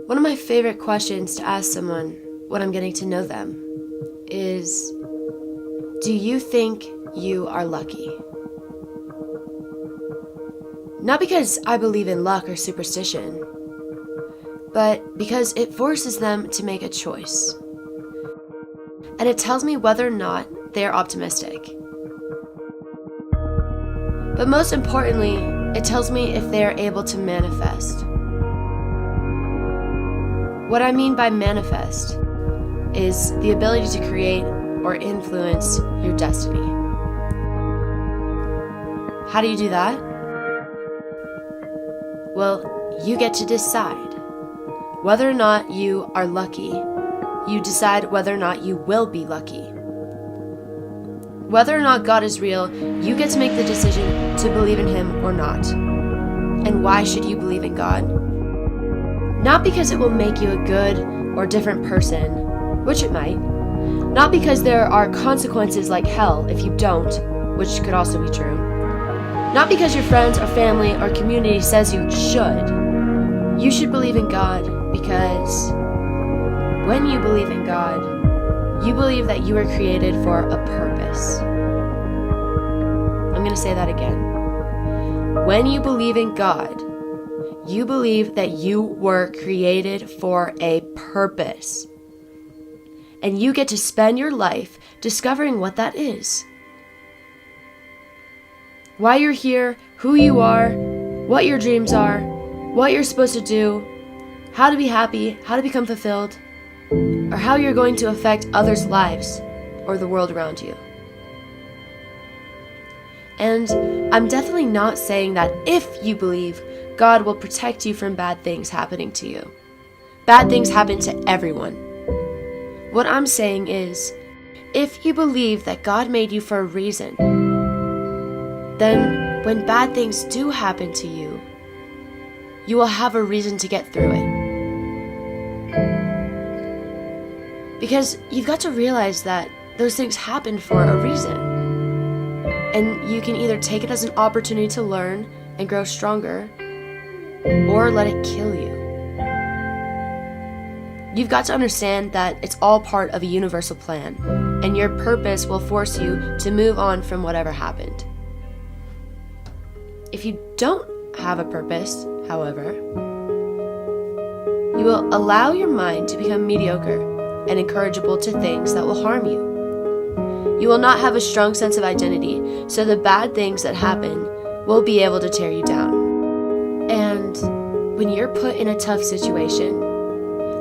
One of my favorite questions to ask someone when I'm getting to know them is, do you think you are lucky? Not because I believe in luck or superstition, but because it forces them to make a choice. And it tells me whether or not they are optimistic. But most importantly, it tells me if they are able to manifest. What I mean by manifest is the ability to create or influence your destiny. How do you do that? Well, you get to decide whether or not you are lucky. You decide whether or not you will be lucky. Whether or not God is real, you get to make the decision to believe in Him or not. And why should you believe in God? Not because it will make you a good or different person, which it might. Not because there are consequences like hell if you don't, which could also be true. Not because your friends or family or community says you should. You should believe in God because when you believe in God, you believe that you were created for a purpose. I'm going to say that again. When you believe in God, you believe that you were created for a purpose. And you get to spend your life discovering what that is. Why you're here, who you are, what your dreams are, what you're supposed to do, how to be happy, how to become fulfilled, or how you're going to affect others' lives or the world around you. And I'm definitely not saying that if you believe, God will protect you from bad things happening to you. Bad things happen to everyone. What I'm saying is, if you believe that God made you for a reason, then when bad things do happen to you, you will have a reason to get through it. Because you've got to realize that those things happen for a reason. And you can either take it as an opportunity to learn and grow stronger, or let it kill you. You've got to understand that it's all part of a universal plan, and your purpose will force you to move on from whatever happened. If you don't have a purpose, however, you will allow your mind to become mediocre and incorrigible to things that will harm you. You will not have a strong sense of identity, so the bad things that happen will be able to tear you down. And when you're put in a tough situation,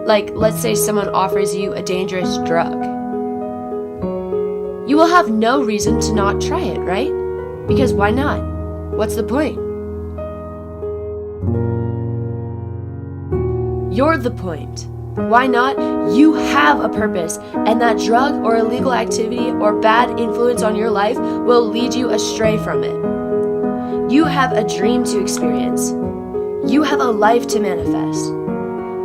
like let's say someone offers you a dangerous drug, you will have no reason to not try it, right? Because why not? What's the point? You're the point. Why not? You have a purpose, and that drug or illegal activity or bad influence on your life will lead you astray from it. You have a dream to experience. You have a life to manifest.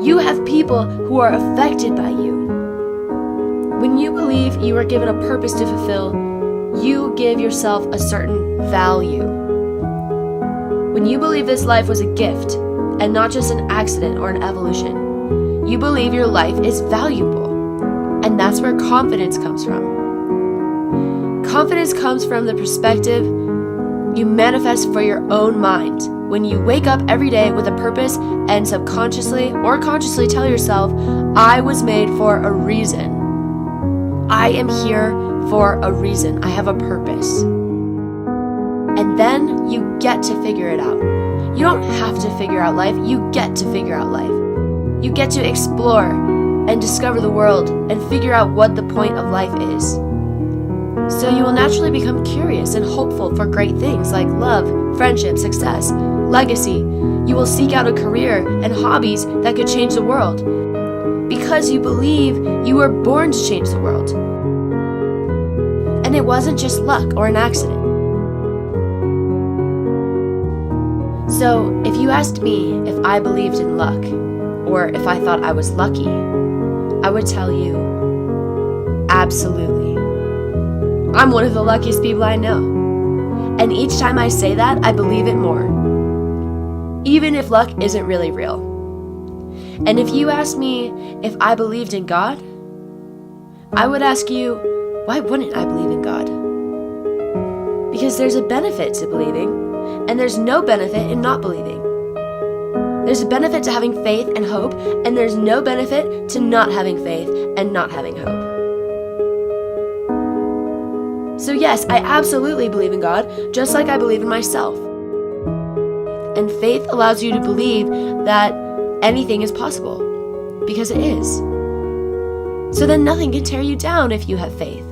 You have people who are affected by you. When you believe you are given a purpose to fulfill, you give yourself a certain value. When you believe this life was a gift and not just an accident or an evolution, you believe your life is valuable. And that's where confidence comes from. Confidence comes from the perspective you manifest for your own mind. When you wake up every day with a purpose and subconsciously or consciously tell yourself, I was made for a reason. I am here for a reason. I have a purpose. And then you get to figure it out. You don't have to figure out life. You get to figure out life. You get to explore and discover the world and figure out what the point of life is. So you will naturally become curious and hopeful for great things like love, friendship, success, legacy. You will seek out a career and hobbies that could change the world because you believe you were born to change the world. And it wasn't just luck or an accident. So if you asked me if I believed in luck, or if I thought I was lucky, I would tell you, absolutely. I'm one of the luckiest people I know. And each time I say that, I believe it more. Even if luck isn't really real. And if you asked me if I believed in God, I would ask you, why wouldn't I believe in God? Because there's a benefit to believing, and there's no benefit in not believing. There's a benefit to having faith and hope, and there's no benefit to not having faith and not having hope. So yes, I absolutely believe in God, just like I believe in myself. And faith allows you to believe that anything is possible, because it is. So then nothing can tear you down if you have faith.